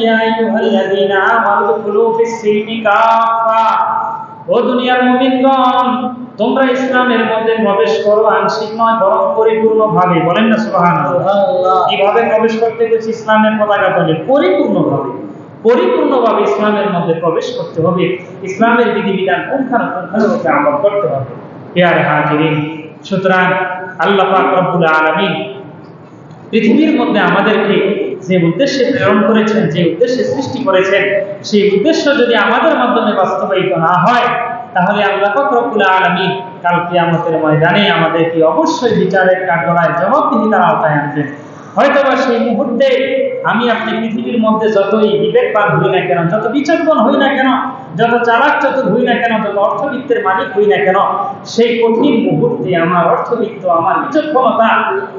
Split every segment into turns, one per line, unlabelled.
ইয়া আইয়ুহাল্লাযীনা আমানু দুখুলু ফিস-সিলমি কাফা, ও দুনিয়ার মুমিনগণ তোমরা ইসলামের মধ্যে প্রবেশ করো, আংশিক নয় বরং পরিপূর্ণভাবে। বলেন না সুবহানাল্লাহ। কিভাবে প্রবেশ করতে হচ্ছে? ইসলামের পতাকা তলে পরিপূর্ণভাবে ইসলামের মধ্যে প্রবেশ করতে হবে। ইসলামের বিধিবিধান পুঙ্খানুপুঙ্খভাবে আমল করতে হবে। প্রিয় হাজিরিন, সুতরাং আল্লাহ পাক রব্বুল আলামিন পৃথিবীর মধ্যে আমাদেরকে যে উদ্দেশ্যে প্রেরণ করেছেন, যে উদ্দেশ্যে সৃষ্টি করেছেন, সেই উদ্দেশ্য যদি আমাদের মাধ্যমে বাস্তবায়িত না হয়, তাহলে আল্লাহ পাক রব্বুল আলামিন কাল কিয়ামতের ময়দানে আমাদেরকে অবশ্যই বিচারের কাঠগড়ায় জবাবদিহিতার আওতায় আনবেন। হয়তোবা সেই মুহূর্তে আমি আপনি পৃথিবীর মধ্যে যতই বিবেকবান হই না কেন, যত বিচক্ষণ হই না কেন, যত চালাক চতুর হই না কেন, যত অর্থবিত্তের মালিক হই না কেন, সেই কঠিন মুহূর্তে আমার অর্থবিত্ত, আমার বিচক্ষণতা,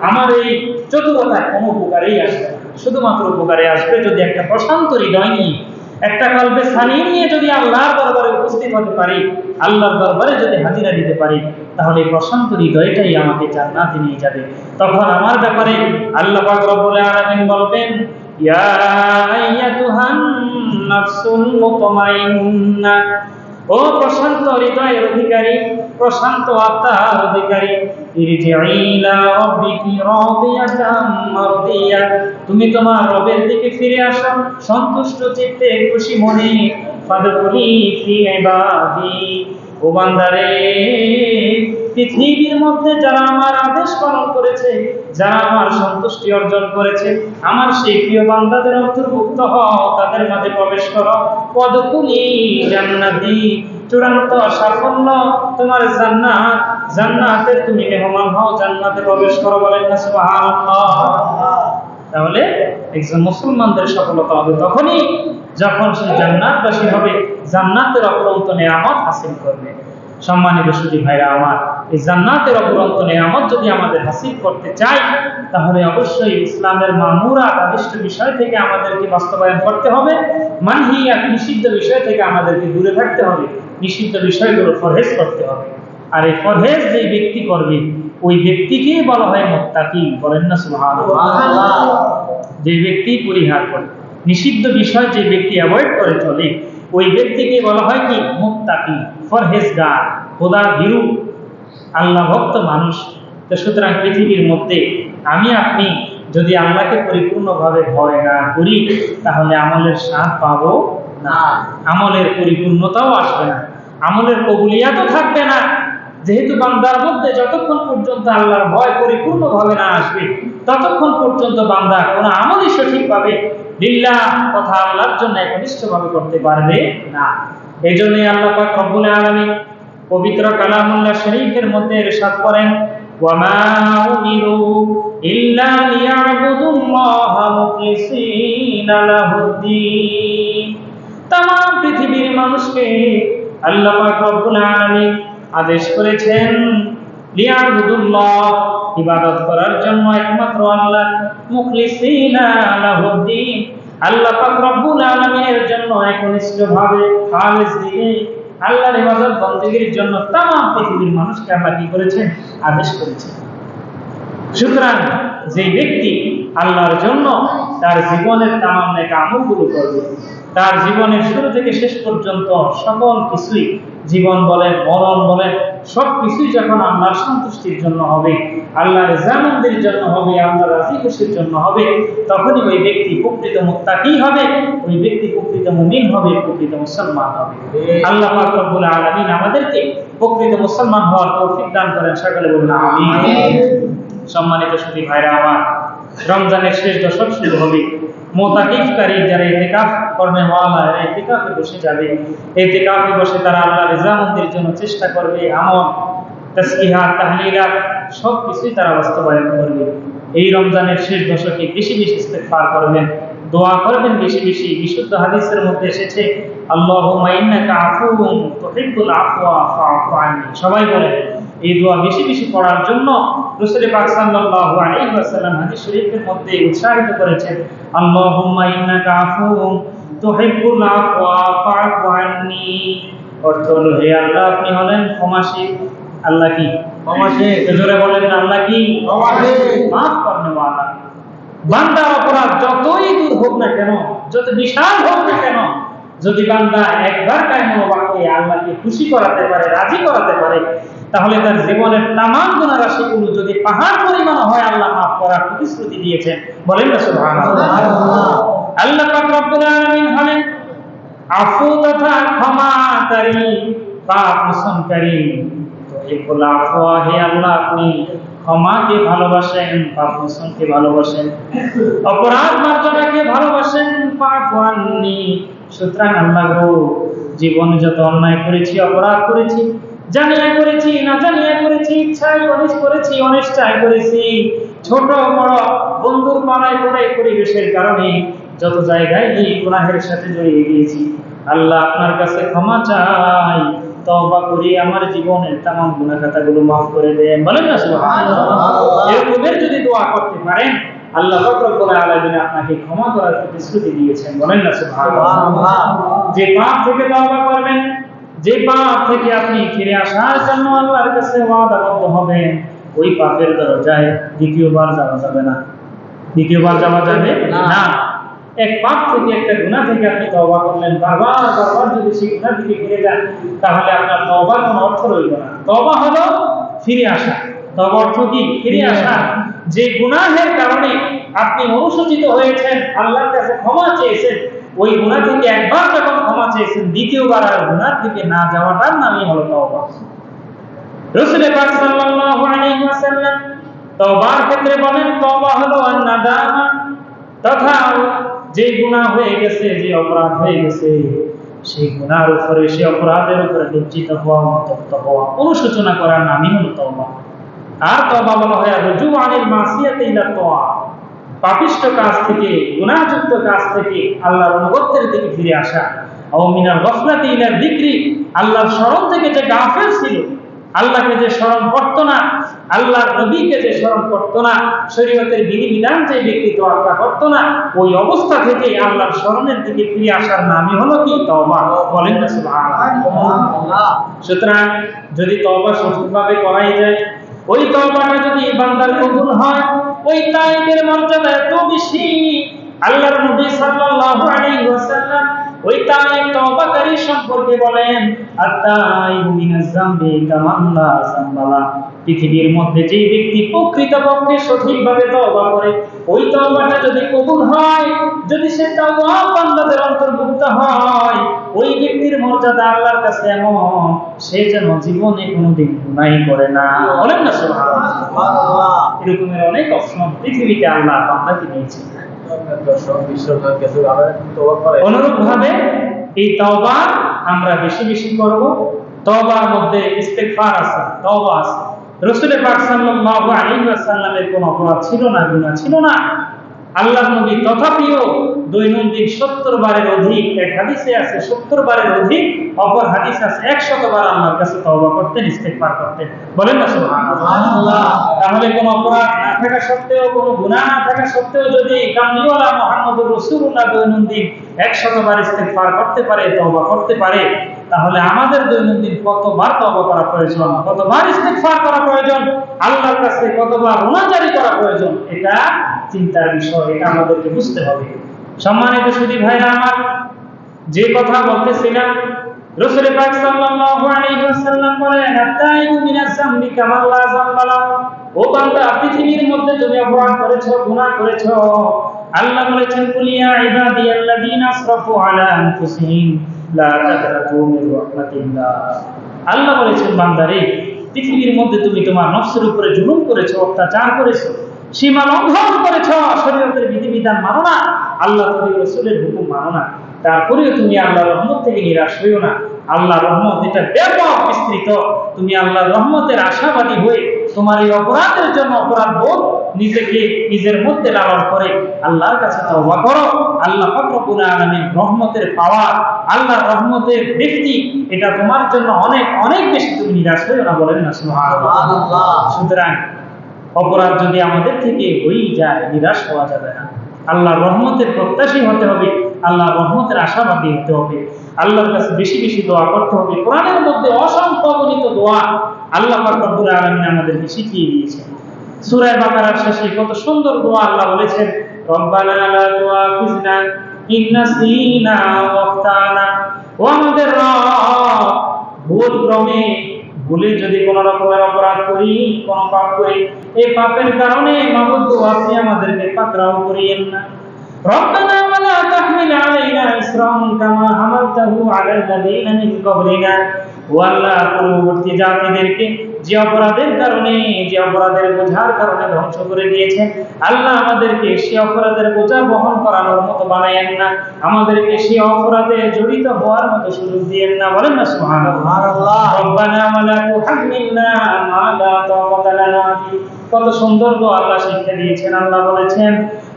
আমার এই চতুরতা কোনো উপকারেই আসবে না। শুধুমাত্র উপকারে আসবে যদি একটা প্রশান্ত হৃদয় নিয়ে, একটা কলবে সালিম নিয়ে যদি আল্লাহর দরবারে উপস্থিত হতে পারি, আল্লাহর দরবারে যদি হাজিরা দিতে পারি, তাহলে প্রশান্ত হৃদয়টাই আমাকে জান্নাতে নিয়ে যাবে। তখন আমার ব্যাপারে আল্লাহ পাক রব্বুল আলামিন বলবেন, ইয়া আইয়াতুহান নাফসুল মুতমাইন্না, ও প্রশান্ত হৃদয়ের অধিকারী, প্রশান্ত আত্মার অধিকারী, ইরজিই ইলা রাব্বিকি রাদিয়াতাম মারদিয়া, তুমি তোমার রবের দিকে ফিরে আসো সন্তুষ্ট চিত্তে, খুশি মনে। ফাদখুলি ফি ইবাদি, ও বান্দারে, পৃথিবীর মধ্যে যারা আমার আদেশ পালন করেছে, যারা আমার সন্তুষ্টি অর্জন করেছে, আমার সেই প্রিয় বান্দাদের অন্তর্ভুক্ত হও, তাদের মাঝে প্রবেশ করো। ওয়াদখুলি জান্নাতি, চূড়ান্ত সাফল্য তোমার জান্নাত, জান্নাতের তুমি মেহমান হও, জান্নাতে প্রবেশ করো। বলেন না সুবহানাল্লাহ। তাহলে একজন মুসলমানদের সফলতা হবে তখনই যখন সে জান্নাতবাসী হবে, জান্নাতের অপরন্ত নেয়ামত হাসিল করবে। সম্মানিত সুধী ভাইরা আমার, এই জান্নাতের অপরন্ত নেয়ামত যদি আমাদের হাসিল করতে চাই, তাহলে অবশ্যই ইসলামের মামুরাত আদিষ্ট বিষয় থেকে আমাদেরকে বাস্তবায়ন করতে হবে, মানহিয়াত নিষিদ্ধ বিষয় থেকে আমাদেরকে দূরে থাকতে হবে, নিষিদ্ধ বিষয়গুলো পরহেজ করতে হবে। আর এই পরহেজ যে ব্যক্তি করবে, ওই ব্যক্তিকে বলা হয় মুত্তাকি। বলেন না সুবহানাল্লাহ। যে ব্যক্তি পরিহার করে, নিষিদ্ধ বিষয় যে ব্যক্তি অ্যাভয়েড করে চলে, ওই ব্যক্তিকে বলা হয় কি? মুত্তাকি, পরহেজগার, খোদা ভীরু, আল্লাহ ভক্ত মানুষ। তো সুতরাং পৃথিবীর মধ্যে আমি আপনি যদি আল্লাহকে পরিপূর্ণভাবে ভয় না করি, তাহলে আমলের স্বাদ পাবো না, আমলের পরিপূর্ণতাও আসবে না, আমলের কবুলিয়াতও থাকবে না। যেহেতু বান্দার মধ্যে যতক্ষণ পর্যন্ত আল্লাহর ভয় পরিপূর্ণভাবে না আসবে, ততক্ষণ পর্যন্ত বান্দা কোনো আমলই সঠিকভাবে লিল্লাহ তথা আল্লাহর জন্য একনিষ্ঠভাবে করতে পারবে না। এই জন্যই আল্লাহ পাক রব্বুল আলামিন পবিত্র কালামুল্লাহ শরীফের মধ্যে ইরশাদ করেন, ওয়ামা উমিরু ইল্লা লিয়াবুদুল্লাহা মুখলিসিনা লাহুদ্দীন। तमाम পৃথিবীর মানুষকে আল্লাহ পাক রব্বুল আলামিন আদেশ করেছেন লিয়াবুদুল্লাহ, ইবাদত করার জন্য একমাত্র আল্লাহ, মুখলিসিনা লাহুদ্দীন, আল্লাহ পাক রব্বুল আলামিনের জন্য একনিষ্ঠভাবে খালিস দিয়ে আল্লাহর ইবাদত বন্দেগীর জন্য तमाम পৃথিবীর মানুষকে আল্লাহ কি করেছেন? আদেশ করেছেন। সুতরাং যে ব্যক্তি আল্লাহর জন্য তার জীবনের तमाम নেক আমলগুলো করবে, তার জীবনের শুরু থেকে শেষ পর্যন্ত সকল কিছুই, জীবন বলেন, মরণ বলেন, সব কিছুই যখন আল্লাহর সন্তুষ্টির জন্য হবে, আল্লাহর রিজানন্দের জন্য হবে, আল্লাহর রাজি খুশির জন্য হবে, তখনই ওই ব্যক্তি প্রকৃত মুত্তাকি হবে, ওই ব্যক্তি প্রকৃত মুমিন হবে, প্রকৃত মুসলমান হবে। আল্লাহ পাক রব্বুল আলামিন আমাদেরকে প্রকৃত মুসলমান হওয়ার তৌফিক দান করেন। সকলে বলুন আমিন। সম্মানিত সুধী ভাইরা আমার, রমজানের শেষ দশক শুরু হবে। মুতাকিফকারী যারা ইতিকাফ করবে, ওয়ালা ইতিকাফে বসে যাবে, ইতিকাফে বসে তারা আল্লাহর রিজানন্দের জন্য চেষ্টা করবে, আমল, তাসবিহাত, তাহলিলাত সব কিছুই তারা বাস্তবায়ন করবে। এই রমজানের শেষ দশকে বেশি বেশি ইস্তিগফার করবেন, দোয়া করবেন বেশি বেশি। বিশুদ্ধ হাদিসের মধ্যে এসেছে, আল্লাহুম্মা ইন্নাকা আফুউন তুহিব্বুল আফওয়া ফাআফু আননি। সবাই বলেন এই দোয়া বেশি বেশি পড়ার জন্য রাসূল পাক সাল্লাল্লাহু আলাইহি ওয়াসাল্লাম হাদিস শরীফের মধ্যে উৎসাহিত করেছেন, আল্লাহুম্মা ইন্নাকা আফুউন তুহিব্বুল আফওয়া ফাআফু আননি। অর্থ হলো, হে আল্লাহ আপনি হলেন ক্ষমাশীল। আল্লাহ কি? ক্ষমাশীল। জোরে বলেন আল্লাহ কি? ক্ষমাশীল, maaf করনে ওয়ালা। বান্দার অপরাধ যতই দূর হোক না কেন, যত বিশাল হোক না কেন, যদি বান্দা একবার কায়মন বাক্যে আল্লাহকে খুশি করাতে পারে, রাজি করাতে পারে, তাহলে তার জীবনের তামাম গুনাহ রাশিগুলো যদি পাহাড় পরিমাণ হয়, আল্লাহ মাফ করার প্রতিশ্রুতি দিয়েছেন। বলেন না সুবহানাল্লাহ। আল্লাহ পাক রব্বুল আলামিন হলেন আফু তথা ক্ষমাকারী, পাপ মোচনকারী। তুহিব্বুল আফওয়া, হে আল্লাহ আপনি ক্ষমাকে ভালোবাসেন, পাপ মোচনকে ভালোবাসেন, অপরাধ মার্জনাকে ভালোবাসেন। ফাআফু আন্নী, সুতরাং আল্লাহ গো, জীবনে যত অন্যায় করেছি, অপরাধ করেছি, জানিয়া করেছি, না জানিয়া করেছি, ইচ্ছায় করেছি, অনিচ্ছায় করেছি, ছোট বড়, বন্ধুর পাড়ায় পড়ে, পরিবেশের কারণে যত জায়গায় এই গুনাহের সাথে জড়িয়ে গিয়েছি, আল্লাহ আপনার কাছে ক্ষমা চাই, তওবা করি, আমার জীবনের তামাম গুনাহ খাতাগুলো মাফ করে দেন। বলেন না সুবহানাল্লাহ। এরকমের যদি দোয়া করতে পারেন, আল্লাহ পাক রব্বুল আলামিন আপনাকে ক্ষমা করার প্রতিশ্রুতি দিয়েছেন। বলেন না সুবহানাল্লাহ। যে পাপ থেকে তওবা করবেন, যে পাপ থেকে আপনি ফিরে আসার জন্য আল্লাহর কাছে ওয়াদাবদ্ধ হবেন, ওই পাপের দরজায় দ্বিতীয়বার যাওয়া যাবে না। দ্বিতীয়বার যাওয়া যাবে না। এক পাপ থেকে, একটা গুনাহ থেকে আপনি তওবা করলেন, বারবার যদি সেই গুনাহ থেকে ফিরে যান, তাহলে আপনার তওবার কোনো অর্থ রইল না। তওবা হলো ফিরে আসা। তওবা অর্থ কি? ফিরে আসা। যে গুনাহের কারণে আপনি অনুশোচিত হয়েছেন, আল্লাহর কাছে ক্ষমা চেয়েছেন, ওই গুনাহ থেকে একবার যখন ক্ষমা চেয়েছেন, দ্বিতীয়বার আর গুনাহ থেকে না যাওয়াটার নামই হলো তওবা। রাসূল পাক সাল্লাল্লাহু আলাইহি ওয়াসাল্লাম তওবার ক্ষেত্রে বলেন, তওবা হলো আন-নাদামা, তথা যে গুনাহ হয়ে গেছে, যে অপরাধ হয়ে গেছে, সেই গুনাহের উপরে, সেই অপরাধের উপরে লজ্জিত হওয়া, অনুতপ্ত হওয়া, অনুশোচনা করার নামই হলো তওবা। আর তওবা বলা হয় রুজু আনিল মাসিয়াতি ইলা তাআ, পাপিষ্ঠ কাজ থেকে, গুনাহযুক্ত কাজ থেকে আল্লাহর অনুগত্যের দিকে ফিরে আসা। আও মিনাল গফলাতি ইলা যিকরি, আল্লাহর স্মরণ থেকে যে গাফিল ছিল, আল্লাহকে যে স্মরণ করত না, আল্লাহর নবীকে যে স্মরণ করত না, শরীয়তের বিধিবিধান যে ব্যক্তি তোয়াক্কা করত না, ওই অবস্থা থেকে আল্লাহর স্মরণের দিকে ফিরে আসার নামই হলো কি? তওবা। বলেন না সুবহানাল্লাহ। সুতরাং যদি তওবা সঠিকভাবে করাই যায়, ওই তওবাটা যদি বান্দার কবুল হয়, ওই তাইবের মর্যাদা এত বেশি, আল্লাহর নবী সাল্লাল্লাহু আলাইহি ওয়াসাল্লাম ওই তাইব তওবাকারী সম্পর্কে বলেন, আত-তাইবু মিনাজ যামবি কামান লা যামবালা, পৃথিবীর মধ্যে যে ব্যক্তি প্রকৃতপক্ষে সঠিকভাবে তওবা করে, ওই তওবাটা যদি কবুল হয়, যদি সে তাওয়াব বান্দাদের অন্তর্ভুক্ত হয়, ওই ব্যক্তির মর্যাদা আল্লাহর কাছে এমন, সে যেন জীবনে কোনোদিন গুনাহ করে না। বলেন না সুবহানাল্লাহ। এরকমের অনেক অপশন পৃথিবীতে আল্লাহ বান্দাকে দিয়েছেন। অনুরূপ ভাবে এই তওবা আমরা বেশি বেশি করব। তওবার মধ্যে ইস্তেগফার আছে, তওবা আছে। রাসূল পাক সাল্লাল্লাহু আলাইহি ওয়াসাল্লামের কোনো অপরাধ ছিল না, গুনাহ ছিল না। আল্লাহর নবী তথাপিও দৈনন্দিন 70 বারের অধিক, এক হাদিসে আছে 70 বারের অধিক, অপর হাদিসে আছে 100 বার আল্লাহর কাছে তওবা করতেন, ইস্তেগফার করতেন। বলেন না সুবহানাল্লাহ। তাহলে কোন অপরাধ না থাকা সত্ত্বেও, কোন গুনাহ না থাকা সত্ত্বেও যদি কামলিওয়ালা মুহাম্মদুর রাসূলুল্লাহ দৈনন্দিন 100 বার ইস্তেগফার করতে পারে, তওবা করতে পারে, তাহলে আমাদের দৈনন্দিন কতবার তওবা করা প্রয়োজন, কতবার ইস্তেগফার করা প্রয়োজন, আল্লাহর কাছে কতবার মুনাজারি করা প্রয়োজন, এটা চিন্তার বিষয়। এটা আমাদেরকে বুঝতে হবে। সম্মানিত সুধী ভাইরা আমার, যে কথা বলতেছিলাম, রাসূল পাক সাল্লাল্লাহু আলাইহি ওয়াসাল্লাম বলেন, আত-তাইবু মিনাজ যামবি কামান লা যামবালা, ও বান্দা, পৃথিবীর মধ্যে তুমি অপরাধ করেছো, গুনাহ করেছো, আল্লাহ বলেছেন, কুলিয়া ইবাদিয়াল্লাযীনা আসরাফু আলা আনফুসিহিম লা তাকনাতু মির রাহমাতিল্লাহ। আল্লাহ বলেছেন, বান্দারে, পৃথিবীর মধ্যে তুমি তোমার নফসের উপরে জুলুম করেছো, অত্যাচার করেছো, সীমা লঙ্ঘন করেছো, শরীয়তের বিধিবিধান মানো না, আল্লাহ নবী রাসূলের হুকুম মানো না, তারপরেও তুমি আল্লাহর রহমত থেকে নিরাশ হইও না। আল্লাহর রহমত এটা ব্যাপক বিস্তৃত। তুমি আল্লাহর রহমতের আশাবাদী হয়ে তোমার এই অপরাধের জন্য অপরাধ বোধ নিজেকে নিজের মধ্যে লালন করে আল্লাহর কাছে তওবা করো। আল্লাহ পাক রব্বুল আলামিন রহমতের পাওয়ার, আল্লাহর রহমতের ব্যক্তি, এটা তোমার জন্য অনেক অনেক বেশি। তুমি নিরাশ হইও না। বলেন না সুবহানাল্লাহ। সুতরাং অপরাধ যদি আমাদের থেকে হয়ে যায়, নিরাশ হওয়া যাবে না। আল্লাহর রহমতের প্রত্যাশী হতে হবে, আল্লাহর রহমতের আশাবাদী হতে হবে, আল্লাহর কাছে বেশি বেশি দোয়া করতে হবে। কোরআনের মধ্যে অসংখ্য অগণিত দোয়া আল্লাহ পাক রব্বুল আলামিন আমাদেরকে শিখিয়ে দিয়েছেন। সূরা বাকারার শেষে কত সুন্দর দোয়া আল্লাহ বলেছেন, রব্বানা লা তুআখিযনা ইন্নাসিনা ওয়াক্তানা। ও আমাদের রব, ভুল ক্রমে ভুলে যদি কোন রকমের অপরাধ করি, কোন পাপ করি, এই পাপের কারণে মাবুদ আপনি আমাদেরকে পাকড়াও করিয়েন না। ربنا ولا تحمل علينا إصرا كما حملته على الذين من قبلنا। ওয়াল্লাহ, পূর্ববর্তী জাতিদেরকে যে অপরাধের কারণে, যে অপরাধের বোঝার কারণে ধ্বংস করে দিয়েছেন, আল্লাহ আমাদেরকে সেই অপরাধের বোঝা বহন করানোর মতো বানায়েন না, আমাদেরকে সেই অপরাধে জড়িত হওয়ার মতো সুযোগ দিয়েন না। বলেন না সুবহানাল্লাহ। রব্বানা ওয়ালা তুহাম্মিলনা মা লা তাকাতা লানা বিহি। কত সুন্দর দোয়া আল্লাহ শিক্ষা দিয়েছেন। আল্লাহ বলেছেন,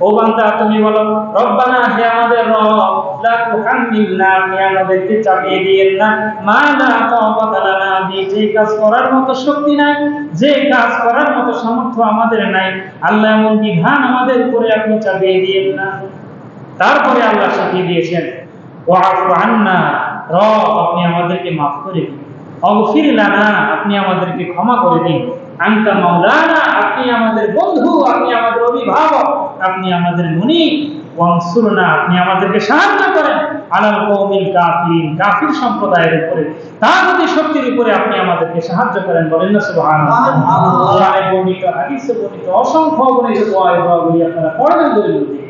ও বান্দা তুমি বলো, রব্বানা, হে আমাদের রব, লা তুহাম্মিলনা, আপনি আমাদেরকে চাপিয়ে দিয়েন না, মা লা তাকাতা লানা বিহি, যে কাজ করার মতো শক্তি নাই, যে কাজ করার মতো সামর্থ্য আমাদের নাই, আল্লাহ এমন বিধান আমাদের উপরে আপনি চাপিয়ে দিয়েন না। তারপরে আল্লাহ শিখিয়ে দিয়েছেন, ওয়াফু আন্না, রব আপনি আমাদেরকে মাফ করে দিন, অগফির লানা, আপনি আমাদেরকে ক্ষমা করে দিন, আনতা মাওলানা, আপনি আমাদের বন্ধু, আপনি আমাদের অভিভাবক, আপনি আমাদের মুনিব, ওয়ানসুরনা, আপনি আমাদেরকে সাহায্য করেন, আলাল কওমিল কাফিরিন, কাফির সম্প্রদায়ের উপরে, তাগুতি শক্তির উপরে আপনি আমাদেরকে সাহায্য করেন। বলেন না সুবহানাল্লাহ। কোরআনে বর্ণিত, হাদিসে বর্ণিত অসংখ্য অগণিত দোয়াগুলি আপনারা পড়বেন দৈনন্দিন।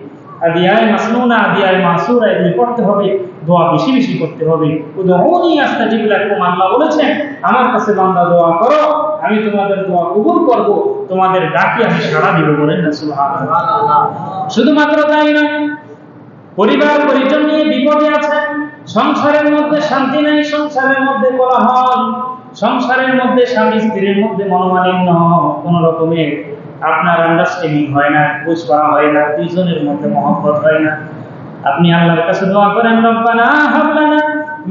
আদিয়ায়ে মাসনুনা, আদিয়ায়ে মাসুরা, এগুলি পড়তে হবে, দোয়া বেশি বেশি করতে হবে। উদউনি আস্তাজিব লাকুম, আল্লাহ বলেছেন, আমার কাছে বান্দা দোয়া করো, আমি তোমাদের দোয়া কবুল করব, তোমাদের ডাকে আমি সাড়া দিব। বলেন না সুবহানাল্লাহ। শুধুমাত্র তাই নয়, পরিবার পরিজন নিয়ে বিপদে আছেন, সংসারের মধ্যে শান্তি নাই, সংসারের মধ্যে কোলাহল, সংসারের মধ্যে স্বামী স্ত্রীর মধ্যে মনোমালিন্য, কোন রকমের আপনার আন্ডারস্ট্যান্ডিং হয় না, বুঝ করা হয় না, দুইজনের মধ্যে মহব্বত হয় না, আপনি আল্লাহর কাছে দোয়া করেন, রব্বানা হাব লানা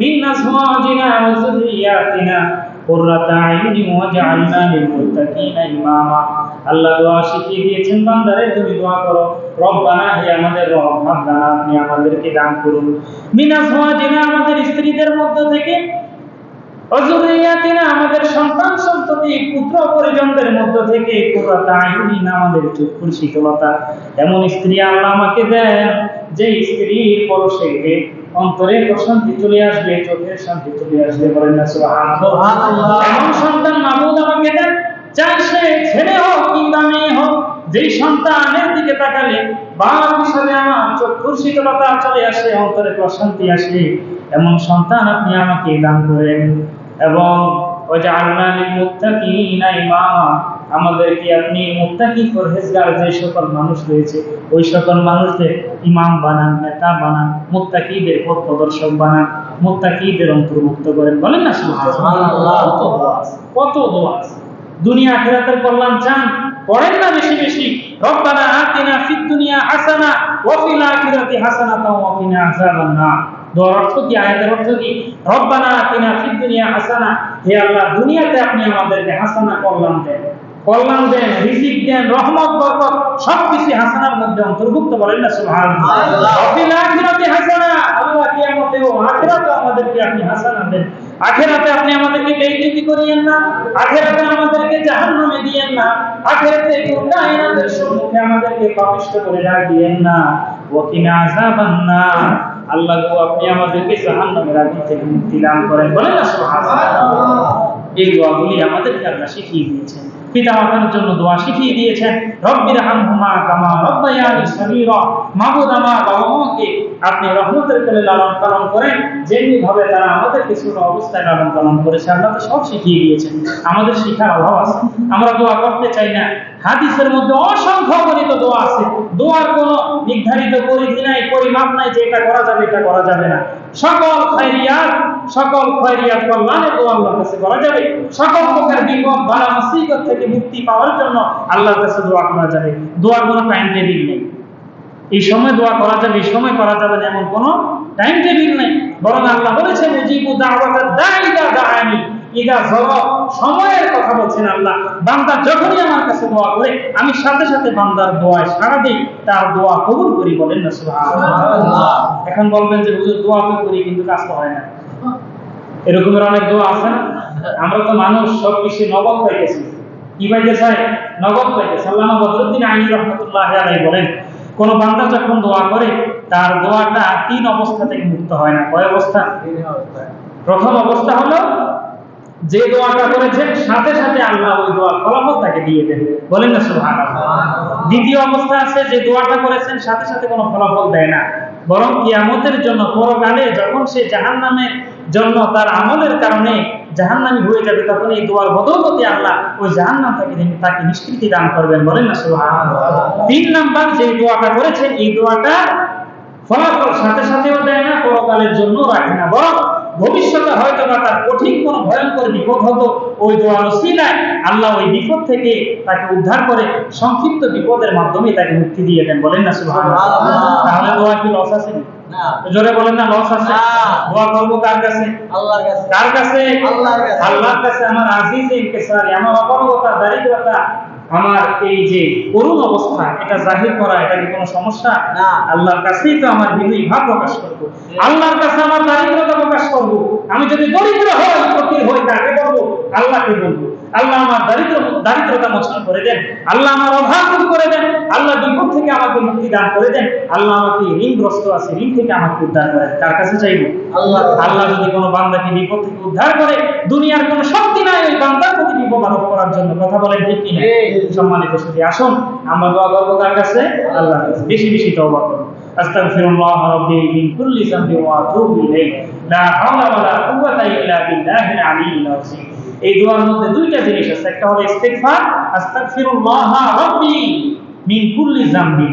মিন আজওয়াজিনা ওয়া যুররিয়াতিনা কুররাতা আইউনি ওয়াজআলনা লিল মুত্তাকিনা ইমামা। আল্লাহ দোয়া শিখিয়ে দিয়েছেন, বান্দারে তুমি দোয়া করো, রব্বানা, হে আমাদের রব, হাব লানা, আপনি আমাদেরকে দান করুন, মিন আজওয়াজিনা, আমাদের স্ত্রীদের মধ্য থেকে, ওয়া যুররিয়াতিনা, আমাদের সন্তান সন্ততি পুত্র পরিজনদের মধ্য থেকে, কুররাতা আইউনি, আমাদের চক্ষুর শীতলতা, এমন স্ত্রী আল্লাহ আমাকে দেন যে স্ত্রীর পরশে অন্তরে প্রশান্তি চলে আসবে, চোখের শান্তি চলে আসবে। বলেন না সুবহানাল্লাহ। এমন সন্তান মাবুদ আমাকে দেন, চাই সে ছেলে হোক কিংবা মেয়ে হোক, যেই সন্তানের দিকে তাকালে বাপ হিসাবে আমার চক্ষুর শীতলতা চলে আসে, অন্তরে প্রশান্তি আসে, এমন সন্তান আপনি আমাকে দান করেন। এবং ওয়াজআলনা লিল মুত্তাকিনা ইমামা, আমাদেরকে আপনি মুত্তাকি পরহেজগার যে সকল মানুষ রয়েছে, ওই সকল মানুষদের ইমাম বানান, নেতা বানান, মুত্তাকিদের পথ প্রদর্শক বানান, মুত্তাকিদের অন্তর্ভুক্ত করেন। বলেন না সুবহানাল্লাহ। কত দোয়া, দুনিয়া আখিরাতের কল্যাণ চান, পড়েন না বেশি বেশি, রব্বানা আতিনা ফিদ দুনিয়া হাসানা ওয়া ফিল আখিরাতি হাসানাতাও ওয়া কিনা আযাবান নার। দোয়ার অর্থ কি? আয়াতের অর্থ কি? রব্বানা আতিনা ফিদ দুনিয়া হাসানা, হে আল্লাহ, দুনিয়াতে আপনি আমাদেরকে হাসানা, কল্যাণ দেন, কল্যাণ দেন, রিজিক দেন, রহমত বরকত সবকিছু হাসানার মধ্যে অন্তর্ভুক্ত। বলেন না সুবহানাল্লাহ। ওয়া ফিল আখিরাতি হাসানা, আল্লাহ কিয়ামতে ও আখিরাতে আমাদেরকে আপনি হাসানা দেন, আখিরাতে আপনি আমাদেরকে বেইজ্জতি করিয়েন না, আখিরাতে আমাদেরকে জাহান্নামে দিয়েন না, আখিরাতে কায়নাতের সম্মুখে আমাদেরকে পাপিষ্ঠ করে রাখিয়েন না, ওয়া কিনা আযাবান নার, আল্লাহ গো আপনি আমাদেরকে জাহান্নামের আগুন থেকে মুক্তি দান করেন। বলেন না সুবহানাল্লাহ। এই দোয়াগুলি আমাদেরকে আল্লাহ শিখিয়ে দিয়েছেন, পিতামাতার জন্য দোয়া শিখিয়ে দিয়েছেন, রব্বির হামহুমা কামা রব্বায়ানি সগীরা, মাবুদ আমার বাবা মাকে আপনি রহমতের কোলে লালন পালন করেন, যেমনি ভাবে তারা আমাদেরকে ছোট অবস্থায় লালন পালন করেছে, আল্লাহ তো সব শিখিয়ে দিয়েছেন। আমাদের শিখার অভাব আছে, আমরা দোয়া করতে চাই না। হাদিসের মধ্যে অসংখ্য গণিত দোয়া আছে, দোয়ার কোনো নির্ধারিত পরিধি নাই, পরিমাপ নাই যে এটা করা যাবে এটা করা যাবে না। সকল খয়রিয়াত কল্যাণের দোয়া আল্লাহর কাছে করা যাবে, সকল প্রকার বিপদ বালা মুসিবত থেকে মুক্তি পাওয়ার জন্য আল্লাহর কাছে দোয়া করা যাবে। দোয়ার কোনো টাইম টেবিল নেই, এই সময় দোয়া করা যাবে, এই সময় করা যাবে না, এমন কোনো টাইম টেবিল নেই। বরং আল্লাহ বলেছেন, উজিবু দাওয়াতাদ দাঈ ইযা দাআনি, ইযা যারাব, সময়ের কথা বলছেন আল্লাহ। বান্দা যখনই আমার কাছে দোয়া করে, আমি সাথে সাথে বান্দার দোয়ায় সাড়া দিই, তার দোয়া কবুল করি। বলেন না সুবহানাল্লাহ। এখন বলবেন যে হুজুর দোয়া তো করি কিন্তু কাজ তো হয় না, এরকমের অনেক দোয়া আছে না? আমরা তো মানুষ, সব কিছু নগদ পাইতেছি। কি পাইতে চাই? নগদ পাইতেছে। আল্লামা বদরুদ্দিন আইনি রহমাতুল্লাহি আলাইহি বলেন, কোন বান্দা যখন দোয়া করে তার দোয়াটা 3 অবস্থা থেকে মুক্ত হয় না। কয় অবস্থা? প্রথম অবস্থা হলো যে দোয়াটা করেছেন সাথে সাথে আল্লাহ ওই দোয়ার ফলাফল তাকে দিয়ে দেন, বলেন না সুবহানাল্লাহ। দ্বিতীয় অবস্থা আছে যে দোয়াটা করেছেন সাথে সাথে কোনো ফলাফল দেয় না, বরং কিয়ামতের জন্য পরকালে যখন সে জাহান্নামের জন্য তার আমলের কারণে জাহান্নামী হয়ে যাবে, তখন এই দোয়ার বদৌলতে আল্লাহ ওই জাহান্নাম থেকে তাকে নিষ্কৃতি দান করবেন, বলেন না সুবহানাল্লাহ। 3 নাম্বার যে দোয়াটা করেছেন এই দোয়াটা ফলাফল সাথে সাথেও দেয় না, পরকালের জন্য রাখে না, বরং ভবিষ্যতে হয়তো বা তার কঠিন কোন ভয়ঙ্কর বিপদ হতো, ওই দোয়ার ওসিলায় আল্লাহ ওই বিপদ থেকে তাকে উদ্ধার করে সংক্ষিপ্ত বিপদের মাধ্যমে তাকে মুক্তি দিয়ে দেন, বলেন না সুবহানাল্লাহ। তাহলে দোয়া কি লস আছে? না। জোরে বলেন না লস আছে? দোয়া করব কার কাছে? আল্লাহর কাছে। কার কাছে? আল্লাহর কাছে। আল্লাহর কাছে। আমার আজিজে ইনকিসারি, আমার অপারগতা, দারিদ্রতা, আমার এই যে করুণ অবস্থা, এটা জাহির করা এটা কি কোনো সমস্যা? না। আল্লাহর কাছেই তো আমার বিনয়ী ভাব প্রকাশ করব, আল্লাহর কাছে আমার দারিদ্রতা প্রকাশ করব। আমি যদি দরিদ্র হই, ফকির হই, কাকে বলবো? আল্লাহকে বলবো। আল্লাহ আমার দারিদ্রতা মোচন করে দেন, আল্লাহ আমার অভাব দূর করে দেন, আল্লাহ বিপদ থেকে আমাকে মুক্তি দান করে দেন, আল্লাহ আমাকে ঋণগ্রস্ত আছে, ঋণ থেকে আমাকে উদ্ধার করেন। কার কাছে চাইবো? আল্লাহ। আল্লাহ যদি কোনো বান্দাকে বিপদ থেকে উদ্ধার করে, দুনিয়ার কোনো শক্তি নাই ওই বান্দার প্রতি বিপদ আরোপ করার জন্য। কথা বলেন ঠিক কিনা? সম্মানিত সুধী, আসুন আমরা দোয়া করব কার কাছে? আল্লাহর কাছে। বেশি বেশি তওবা করুন। আস্তাগফিরুল্লাহ রাব্বি মিন কুল্লি যামবি ওয়া আতুবু ইলাইহি, লা হাওলা ওয়া লা কুওয়াতা ইল্লা বিল্লাহিল আলিয়্যিল আযীম। এই দোয়ার মধ্যে দুইটা জিনিস আছে, একটা হলো ইস্তিগফার, আস্তাগফিরুল্লাহ রাব্বি মিন কুল্লি যামবি,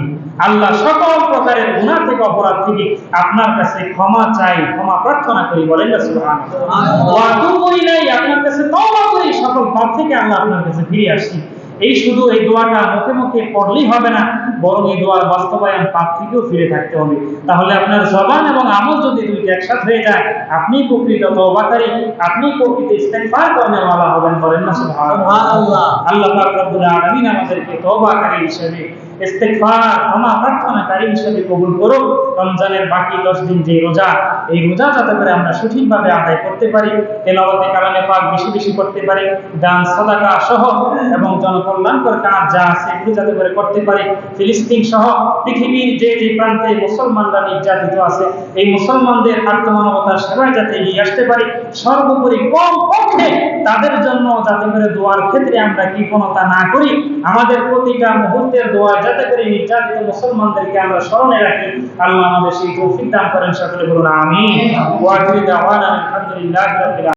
আল্লাহ সকল প্রকারের গুনাহ থেকে অপরাধ থেকে আপনার কাছে ক্ষমা চাই, ক্ষমা প্রার্থনা করি, বলেন না সুবহানাল্লাহ। ওয়া আতুবু ইলাইহি, আপনার কাছে তওবা করি, সকল পাপ থেকে আল্লাহ আপনার কাছে ফিরে আসি। এই শুধু এই দোয়াটা মুখে মুখে পড়লেই হবে না, বরং এই দোয়ার বাস্তবায়ন পাপ থেকেও ফিরে থাকতে হবে। তাহলে আপনার জবান এবং আমল যদি দুইটা একসাথে হয়ে যায়, আপনি প্রকৃত তওবাকারী, আপনি প্রকৃত ইস্তিগফার করেনওয়ালা হবেন, বলেন না সুবহানাল্লাহ। আল্লাহ পাক রব্বুল আলামিন আমাদেরকে তওবাকারী হিসেবে, ইস্তিগফার ক্ষমা প্রার্থনাকারী হিসেবে কবুল করুন। রমজানের বাকি 10 দিন যে রোজা, এই রোজা যাতে করে আমরা সঠিকভাবে আদায় করতে পারি, তেলাওয়াতে কালামে পাক বেশি বেশি করতে পারি, দান সাদাকা সহ এবং জনকল্যাণকর কাজ যা আছে এগুলো যাতে করে করতে পারি, ফিলিস্তিন সহ পৃথিবীর যে যে প্রান্তে মুসলমানরা নির্যাতিত আছে এই মুসলমানদের আত্মমানবতার সেবায় যাতে এগিয়ে আসতে পারি, সর্বোপরি কম পক্ষে তাদের জন্য যাতে করে দোয়ার ক্ষেত্রে আমরা কৃপণতা না করি, আমাদের প্রতিটা মুহূর্তের দোয়া যাতে করে নির্যাতিত মুসলমানদেরকে আমরা স্মরণে রাখি। আল্লাহ আমাদের সেই তৌফিক দান করেন, সকলে বলুন আমিন। ওয়া আখিরু দাওয়ানা আলহামদুলিল্লাহি রাব্বিল আলামিন।